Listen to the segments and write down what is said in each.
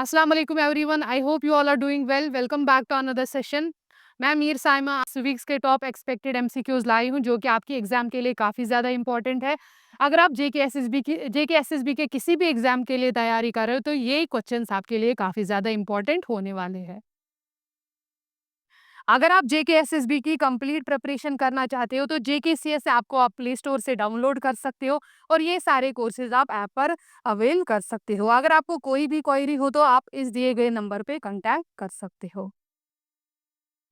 अस्सलाम वालेकुम everyone. I hope you all are doing well. Welcome back to another session. मैं Mir Saima weeks के top expected MCQs लाई हूँ जो कि आपकी एग्जाम के लिए काफ़ी ज़्यादा इंपॉर्टेंट है। अगर आप जेके एसएसबी के किसी भी एग्जाम के लिए तैयारी कर रहे हो तो ये क्वेश्चंस आपके लिए काफ़ी ज़्यादा इंपॉर्टेंट होने वाले हैं। अगर आप जेकेएसएसबी की कंप्लीट प्रिपरेशन करना चाहते हो तो जेकेसीएस ऐप को आप प्ले स्टोर से डाउनलोड कर सकते हो और ये सारे कोर्सेज आप ऐप पर अवेल कर सकते हो। अगर आपको कोई भी क्वेरी हो तो आप इस दिए गए नंबर पे कांटेक्ट कर सकते हो।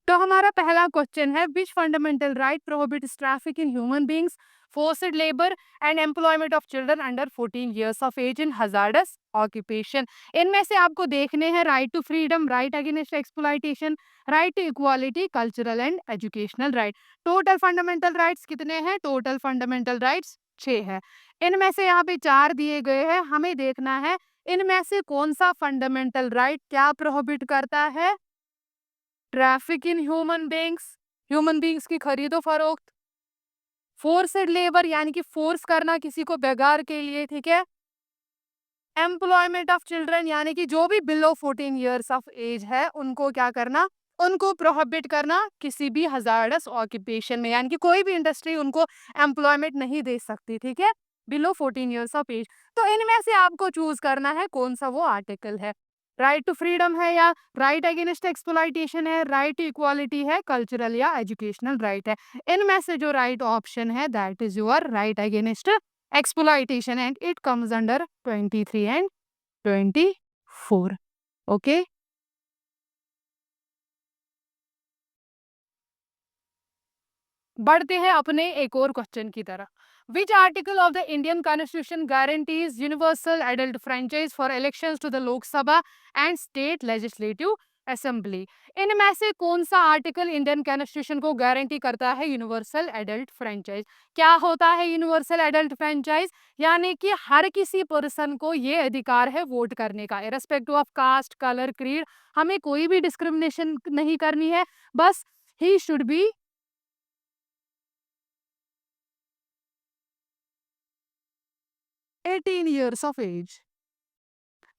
तो हमारा पहला क्वेश्चन है, which fundamental right prohibits traffic in human beings, forced labour and employment of children under 14 years of age in hazardous occupation. इनमें से आपको देखने हैं right to freedom, right against exploitation, right to equality, cultural and educational right. Total fundamental rights कितने हैं? Total fundamental rights 6 है। इनमें से यहाँ पे 4 दिए गए हैं, हमें देखना है इनमें से कौन सा फंडामेंटल राइट क्या प्रोहिबिट करता है। ट्रैफिक इन ह्यूमन बींग्स की खरीदो फरोख्त, फोर्स्ड लेबर यानी कि फोर्स करना किसी को बेगार के लिए, ठीक है। एम्प्लॉयमेंट ऑफ चिल्ड्रन यानी कि जो भी बिलो 14 ईयर्स ऑफ एज है उनको क्या करना, उनको प्रोहिबिट करना किसी भी हजार्डस ऑक्यूपेशन में, यानी कि कोई भी इंडस्ट्री उनको एम्प्लॉयमेंट नहीं दे सकती, ठीक है, बिलो 14 ईयर्स ऑफ एज। तो इनमें से आपको चूज करना है कौन सा वो आर्टिकल है। राइट टू फ्रीडम है या राइट अगेंस्ट एक्सप्लॉइटेशन है, राइट टू इक्वालिटी है, कल्चरल या एजुकेशनल राइट है। इनमें से जो राइट ऑप्शन है that is your right against exploitation and it comes under 23 and 24. Okay. बढ़ते हैं अपने एक और क्वेश्चन की तरफ। Which article of the Indian constitution guarantees universal adult franchise for elections to the Lok Sabha and state legislative assembly. इनमें से कौन सा आर्टिकल इंडियन कॉन्स्टिट्यूशन को गारंटी करता है यूनिवर्सल एडल्ट फ्रेंचाइज? क्या होता है यूनिवर्सल एडल्ट फ्रेंचाइज? यानी कि हर किसी पर्सन को ये अधिकार है वोट करने का, irrespective of caste, colour, creed. हमें कोई भी डिस्क्रिमिनेशन नहीं करनी है, बस he should be 18 years of age.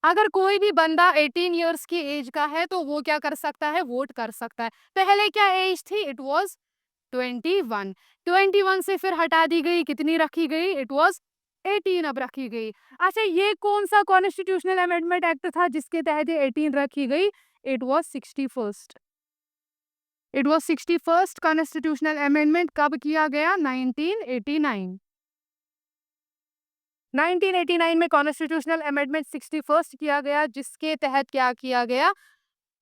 अगर कोई भी बंदा 18 ईयर्स की एज का है तो वो क्या कर सकता है, वोट कर सकता है। पहले क्या एज थी? It was 21। 21 से फिर हटा दी गई, कितनी रखी गई? इट वाज 18 अब रखी गई। अच्छा, ये कौन सा कॉन्स्टिट्यूशनल अमेंडमेंट एक्ट था जिसके तहत ये 18 रखी गई? It was 61st। It was 61st constitutional amendment. कब किया गया? 1989। 1989 में कॉन्स्टिट्यूशनल अमेंडमेंट 61st किया गया, जिसके तहत क्या किया गया,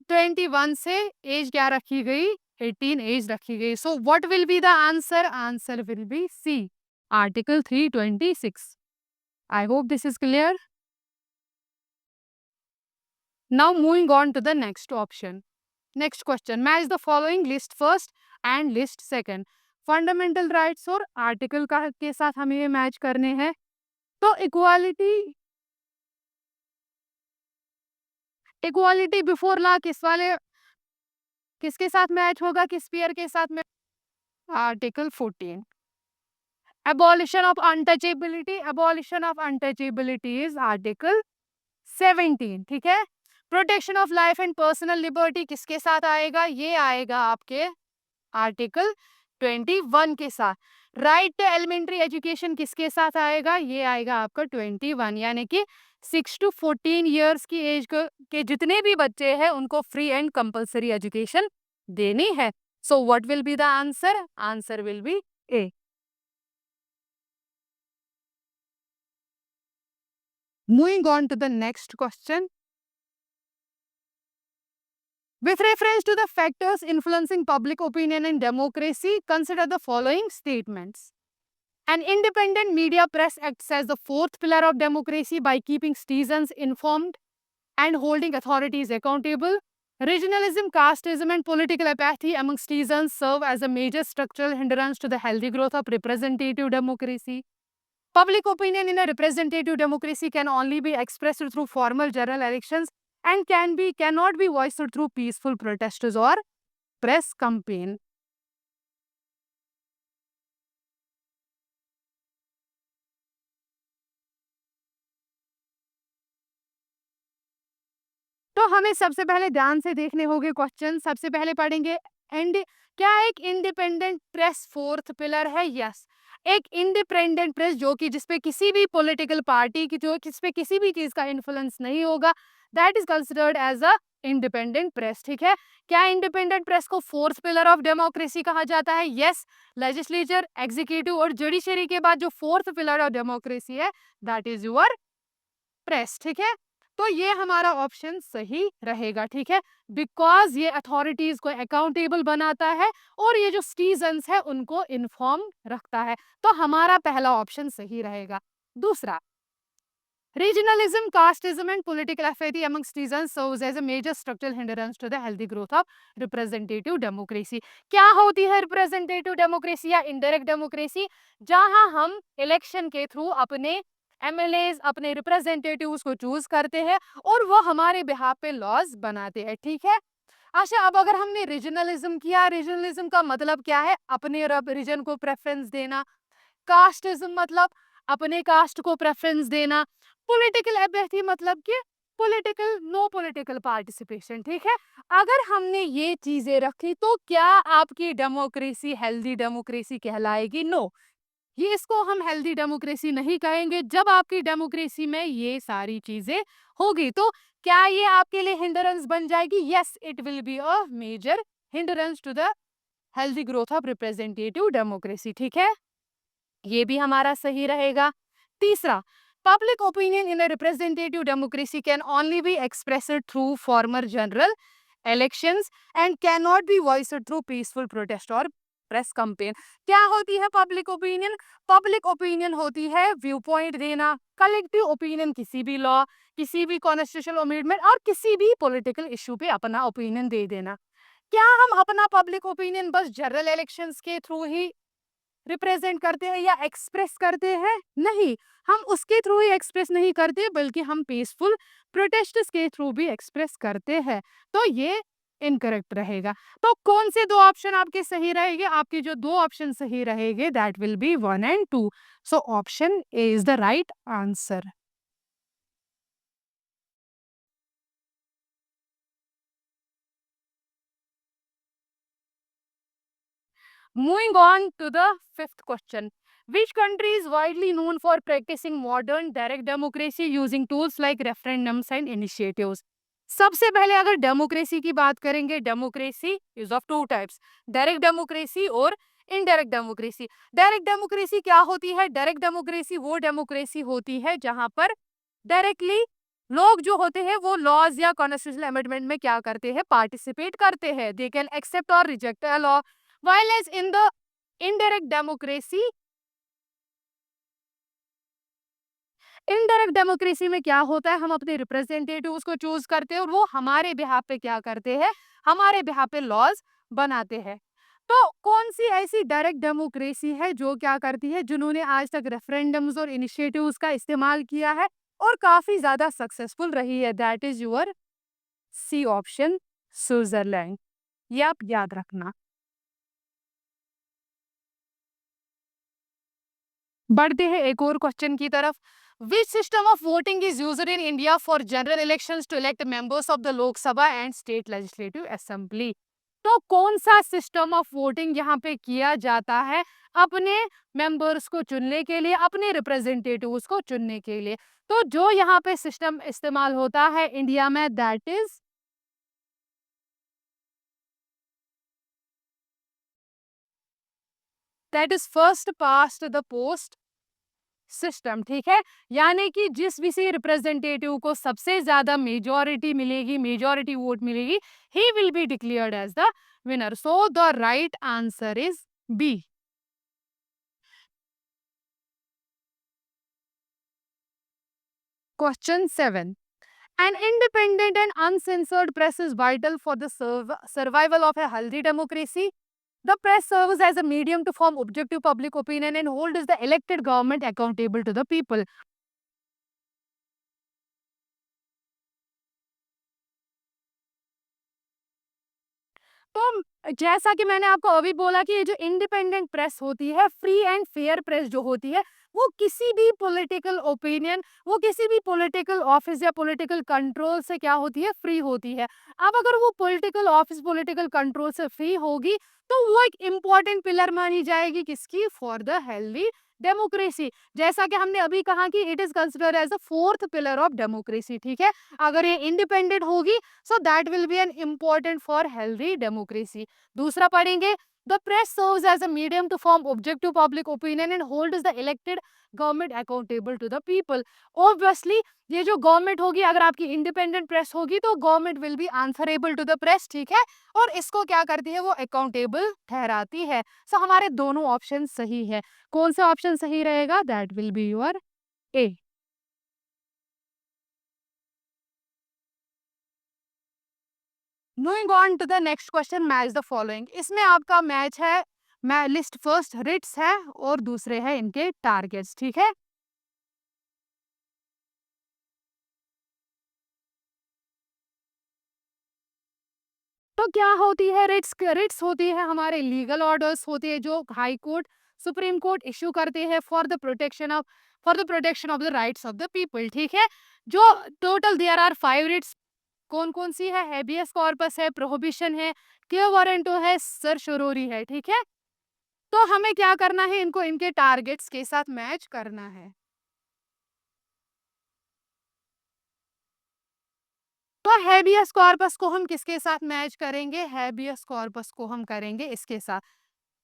21 से एज क्या रखी गई, 18 एज रखी गई। So what will be the answer? Answer will be C, article 326। I hope this is clear. Now moving on to the next option. Next question, match the following, list first and list second. Fundamental rights और article का के साथ हमें ये match करने हैं। तो equality, equality before law किस वाले, किसके साथ मैच होगा, किस पेयर के साथ में? Article 14। Abolition of untouchability, abolition of untouchability is article 17, ठीक है। Protection of life and personal liberty किसके साथ आएगा? ये आएगा आपके आर्टिकल 21 के साथ। राइट टू एलिमेंट्री एजुकेशन किसके साथ आएगा? ये आएगा आपका 21, यानी कि 6 to 14 ईयर्स की एज के जितने भी बच्चे हैं उनको फ्री एंड कंपल्सरी एजुकेशन देनी है। So what will be the answer? Answer will be A. Moving on to the next question. With reference to the factors influencing public opinion and democracy, consider the following statements. An independent media press acts as the fourth pillar of democracy by keeping citizens informed and holding authorities accountable. Regionalism, casteism, and political apathy among citizens serve as a major structural hindrance to the healthy growth of representative democracy. Public opinion in a representative democracy can only be expressed through formal general elections and cannot be voiced through peaceful protests or press campaign. तो हमें सबसे पहले ध्यान से देखने होंगे question. सबसे पहले पढ़ेंगे एंड क्या एक इंडिपेंडेंट प्रेस फोर्थ पिलर है? यस। एक इंडिपेंडेंट प्रेस जो कि जिसपे किसी भी पॉलिटिकल पार्टी की जो जिसपे किसी भी चीज का इन्फ्लुएंस नहीं होगा, that is considered as a independent press. ठीक है। क्या इंडिपेंडेंट प्रेस को फोर्थ पिलर ऑफ डेमोक्रेसी कहा जाता है? यस। लेजिस्लेचर, एग्जीक्यूटिव और जुडिशरी के बाद जो फोर्थ पिलर ऑफ डेमोक्रेसी है, दैट इज योर प्रेस। ठीक है। तो ये हमारा ऑप्शन सही रहेगा। ठीक है। बिकॉज ये अथॉरिटीज को अकाउंटेबल बनाता है और ये जो सिटीजन्स है उनको इन्फॉर्म रखता है। तो हमारा पहला ऑप्शन सही रहेगा। दूसरा, regionalism, casteism and political apathy among citizens serves as a major structural hindrance to the healthy growth of representative democracy. क्या होती है representative democracy या indirect democracy? जहां हम इलेक्शन के थ्रू अपने एमएलएज, अपने रिप्रेजेंटेटिव्स को चूज करते हैं और वो हमारे बिहाफ पे लॉज बनाते हैं। ठीक है। अच्छा, अब अगर हमने रीजनलिज्म किया, रीजनलिज्म का मतलब क्या है? अपने रीजन को प्रेफरेंस देना। कास्टिज्म मतलब अपने कास्ट को प्रेफरेंस देना। पॉलिटिकल एपैथी मतलब कि पॉलिटिकल नो पॉलिटिकल पार्टिसिपेशन। ठीक है। अगर हमने ये चीजें रखी तो क्या आपकी डेमोक्रेसी हेल्दी डेमोक्रेसी कहलाएगी? नो, ये इसको हम हेल्दी डेमोक्रेसी नहीं कहेंगे। जब आपकी डेमोक्रेसी में ये सारी चीजें होगी तो क्या ये आपके लिए हिंडरेंस बन जाएगी? Yes, it will be a major hindrance to the healthy growth of representative democracy. ठीक है। ये भी हमारा सही रहेगा। तीसरा, public opinion in a representative democracy can only be expressed through former general elections and can not be voiced through peaceful protest और press campaign. क्या होती है पब्लिक ओपिनियन? पब्लिक ओपिनियन होती है व्यू पॉइंट देना, कलेक्टिव ओपिनियन किसी भी law, किसी भी कॉन्स्टिट्यूशनल अमेंडमेंट और किसी भी पॉलिटिकल इशू पे अपना ओपिनियन दे देना। क्या हम अपना पब्लिक ओपिनियन बस जनरल इलेक्शंस के थ्रू ही रिप्रेजेंट करते हैं या एक्सप्रेस करते हैं? नहीं, हम उसके थ्रू ही एक्सप्रेस नहीं करते बल्कि हम पीसफुल प्रोटेस्ट के थ्रू भी एक्सप्रेस करते हैं। तो ये इनकरेक्ट रहेगा। तो कौन से दो ऑप्शन आपके सही रहेंगे? आपके जो दो ऑप्शन सही रहेंगे that will B 1 and 2। So option A is the right answer. Moving on to the fifth question. Which country is widely known for practicing modern direct democracy using tools like referendums and initiatives? सबसे पहले अगर democracy की बात करेंगे, democracy is of two types, direct democracy और indirect democracy. Direct democracy क्या होती है? डायरेक्ट डेमोक्रेसी वो डेमोक्रेसी होती है जहां पर डायरेक्टली लोग जो होते हैं वो लॉज या कॉन्स्टिट्यूशनल अमेंडमेंट में क्या करते हैं? पार्टिसिपेट करते हैं। दे कैन एक्सेप्ट और reject a law. While as in the indirect democracy, indirect democracy में क्या होता है? हम अपने रिप्रेजेंटेटिव्स को चूज करते हैं और वो हमारे बिहाफ पे क्या करते हैं? हमारे बिहाफ पे लॉज बनाते हैं। तो कौन सी ऐसी डायरेक्ट डेमोक्रेसी है जो क्या करती है, जिन्होंने आज तक रेफरेंडम्स और इनिशिएटिव्स का इस्तेमाल किया है और काफी ज्यादा सक्सेसफुल रही है? That is your C option, Switzerland. ये आप याद रखना। बढ़ते हैं एक और क्वेश्चन की तरफ। Which system of voting is used in India for general elections to elect members of the Lok Sabha and state legislative assembly? तो कौन सा सिस्टम ऑफ वोटिंग यहाँ पे किया जाता है अपने मेंबर्स को चुनने के लिए, अपने रिप्रेजेंटेटिव्स को चुनने के लिए? तो जो यहाँ पे सिस्टम इस्तेमाल होता है इंडिया में, that is first past the post system. ठीक है। यानी कि जिस भी से रिप्रेजेंटेटिव को सबसे ज्यादा मेजोरिटी मिलेगी, मेजोरिटी वोट मिलेगी, he will be declared as the winner. So the right answer is B. Question 7। An independent and uncensored press is vital for the survival of a healthy democracy. The press serves as a medium to form objective public opinion and holds the elected government accountable to the people. तो जैसा कि मैंने आपको अभी बोला कि ये जो इंडिपेंडेंट प्रेस होती है, फ्री एंड फेयर प्रेस जो होती है, वो किसी भी पॉलिटिकल ओपिनियन, वो किसी भी पॉलिटिकल ऑफिस या पॉलिटिकल कंट्रोल से क्या होती है, फ्री होती है। अब अगर वो पॉलिटिकल ऑफिस, पॉलिटिकल कंट्रोल से फ्री होगी, तो वो एक इम्पॉर्टेंट पिलर मानी जाएगी किसकी? For the healthy democracy. जैसा कि हमने अभी कहा कि it is considered as the fourth pillar of democracy, ठीक है? अगर ये इंडिपेंडेंट होगी, so that will be an important for healthy democracy. दूसरा पढ़ेंगे, the press serves as a medium to form objective public opinion and holds the elected government accountable to the people. Obviously ये जो government होगी, अगर आपकी independent press होगी, तो government will be answerable to the press, ठीक है? और इसको क्या करती है? वो अकाउंटेबल ठहराती है। सो हमारे दोनों ऑप्शन सही है। कौन सा ऑप्शन सही रहेगा? That will be your A. Moving on to the next question, match the following. इसमें आपका मैच है, मैं लिस्ट फर्स्ट रिट्स है और दूसरे है इनके टारगेट्स, ठीक है? तो क्या होती है रिट्स? रिट्स होती है हमारे लीगल ऑर्डर्स होते हैं जो high court, supreme court issue करते हैं for the protection of the rights of the people, ठीक है? जो टोटल देयर आर 5 रिट्स। कौन कौन सी है? हेबियस कॉर्पस है, प्रोहिबिशन है, क्यो वारंटो है, सर्चोरी है, ठीक है? तो हमें क्या करना है? इनको इनके टारगेट्स के साथ मैच करना है। तो हेबियस कॉर्पस को हम किसके साथ मैच करेंगे? हेबियस कॉर्पस को हम करेंगे इसके साथ,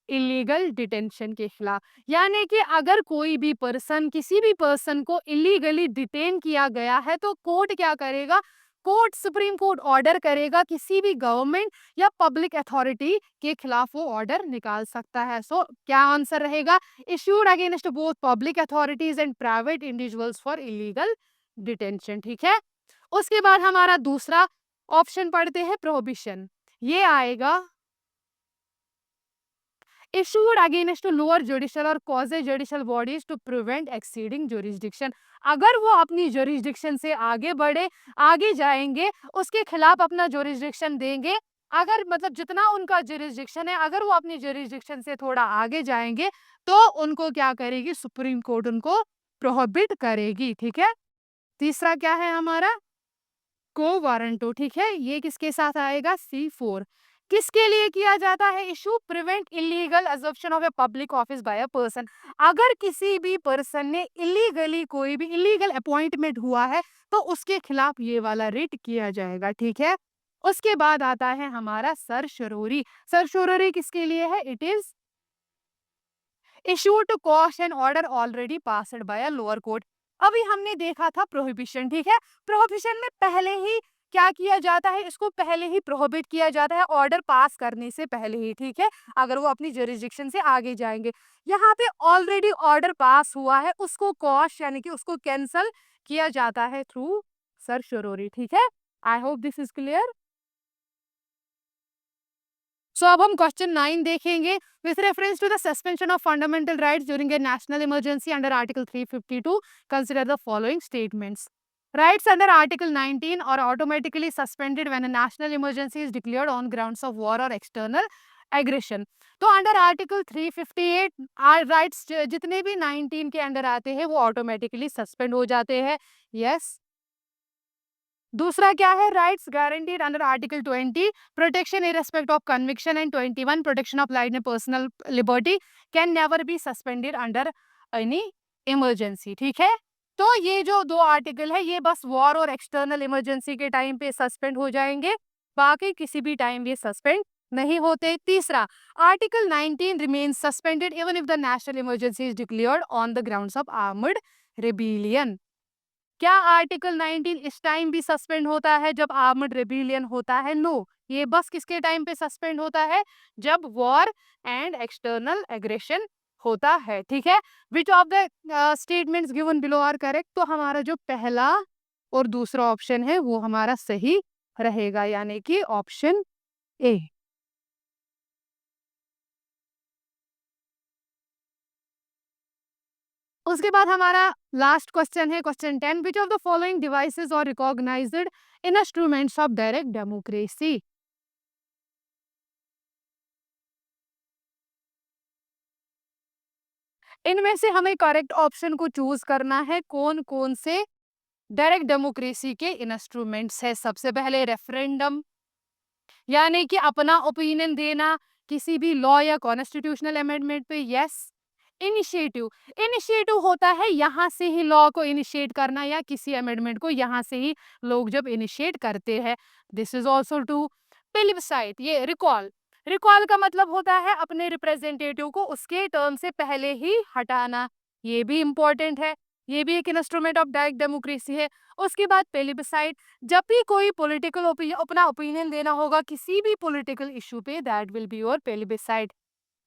इलीगल डिटेंशन के खिलाफ। यानी कि अगर कोई भी पर्सन, किसी भी पर्सन को इलीगली डिटेन किया गया है, तो कोर्ट क्या करेगा? कोर्ट, सुप्रीम कोर्ट ऑर्डर करेगा, किसी भी गवर्नमेंट या पब्लिक अथॉरिटी के खिलाफ वो ऑर्डर निकाल सकता है। सो क्या आंसर रहेगा? Issued against both public authorities and private individuals for illegal detention, ठीक है? उसके बाद हमारा दूसरा ऑप्शन पढ़ते हैं, प्रोहिबिशन। ये आएगा issued against to lower judicial or quasi judicial bodies to prevent exceeding jurisdiction। अगर वो अपनी jurisdiction से आगे बढ़े, आगे जाएंगे, उसके खिलाफ अपना jurisdiction देंगे, अगर मतलब जितना उनका jurisdiction है, अगर वो अपनी jurisdiction से थोड़ा आगे जाएंगे, तो उनको क्या करेगी? सुप्रीम कोर्ट उनको प्रोहिबिट करेगी, ठीक है? तीसरा क्या है हमारा? को वारंटो, ठीक है? ये किसके साथ आएगा? C4। किसके लिए किया जाता है issue? Prevent illegal usurpation of a public office by a person. अगर किसी भी पर्सन ने इलीगली, कोई भी इलीगल अपॉइंटमेंट हुआ है, तो उसके खिलाफ ये वाला रिट किया जाएगा, ठीक है? उसके बाद आता है हमारा सर्शरोरी। सर्शरोरी किसके लिए है? It is issue to quash an order already passed by a lower court. अभी हमने देखा था प्रोहिबिशन, ठीक है? प्रोहिबिशन में पहले ही क्या किया जाता है? इसको पहले ही प्रोहिबिट किया जाता है, ऑर्डर पास करने से पहले ही, ठीक है? अगर वो अपनी जुरिस्डिक्शन से आगे जाएंगे। यहाँ पे ऑलरेडी ऑर्डर पास हुआ है, उसको कॉश यानी कि उसको कैंसल किया जाता है थ्रू सर्शरोरी, ठीक है? I hope this is clear. So अब हम क्वेश्चन 9 देखेंगे। With reference to the suspension of fundamental rights during a national emergency under article 352, consider the following statements. Rights under Article 19 are automatically suspended when a national emergency is declared on grounds of war or external aggression। तो under article 358 rights जितने भी 19 के under आते हैं वो automatically suspend हो जाते हैं। यस। दूसरा क्या है? Rights guaranteed under article 20, protection in respect of conviction, and 21, protection of life and personal liberty can never be suspended under any emergency, ठीक है? तो ये जो दो आर्टिकल है, ये बस वॉर और एक्सटर्नल इमरजेंसी के टाइम पे सस्पेंड हो जाएंगे, बाकी किसी भी टाइम ये सस्पेंड नहीं होते। तीसरा, article 19 remains suspended even if the national emergency is declared on the grounds of armed rebellion. क्या आर्टिकल 19 इस टाइम भी सस्पेंड होता है जब आर्मड रेबिलियन होता है? नो। ये बस किसके टाइम पे सस्पेंड होता है? जब वॉर एंड एक्सटर्नल एग्रेशन होता है, ठीक है? Which of the statements given below are correct? तो हमारा जो पहला और दूसरा ऑप्शन है वो हमारा सही रहेगा, यानी कि ऑप्शन ए। उसके बाद हमारा लास्ट क्वेश्चन है question 10, which of the following devices are recognised instruments of direct democracy. इनमें से हमें करेक्ट ऑप्शन को चूज करना है, कौन कौन से डायरेक्ट डेमोक्रेसी के इंस्ट्रूमेंट्स है। सबसे पहले रेफरेंडम, यानी कि अपना ओपिनियन देना किसी भी लॉ या कॉन्स्टिट्यूशनल अमेंडमेंट पे, यस। इनिशिएटिव, इनिशिएटिव होता है यहाँ से ही लॉ को इनिशिएट करना या किसी अमेंडमेंट को यहाँ से ही लोग जब इनिशिएट करते हैं। This is also to plebiscite, ये रिकॉल, रिकॉल का मतलब होता है अपने रिप्रेजेंटेटिव को उसके टर्म से पहले ही हटाना, ये भी इंपॉर्टेंट है, ये भी एक इंस्ट्रूमेंट ऑफ डायरेक्ट डेमोक्रेसी है। उसके बाद प्लेबिसाइट, जब भी कोई पॉलिटिकल अपना ओपिनियन देना होगा किसी भी पॉलिटिकल इशू पे, that will be your plebiscite.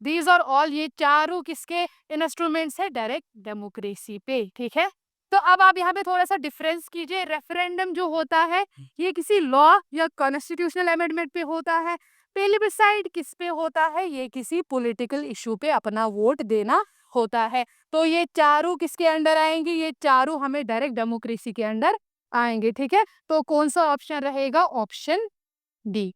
These are all, ये चारों किसके इंस्ट्रूमेंट्स है, डायरेक्ट डेमोक्रेसी पे, ठीक है। तो अब आप यहाँ पे थोड़ा सा डिफरेंस कीजिए। रेफरेंडम जो होता है ये किसी लॉ या कॉन्स्टिट्यूशनल अमेंडमेंट पे होता है, प्लेबिसाइट किस पे होता है, ये किसी पॉलिटिकल इशू पे अपना वोट देना होता है। तो ये चारों किसके अंडर आएंगे, ये चारों हमें डायरेक्ट डेमोक्रेसी के अंडर आएंगे, ठीक है। तो कौन सा ऑप्शन रहेगा, option D.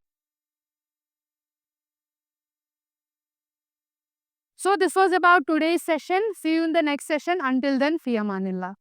So this was about today's session. See you in the next session. Until then, fi amanillah.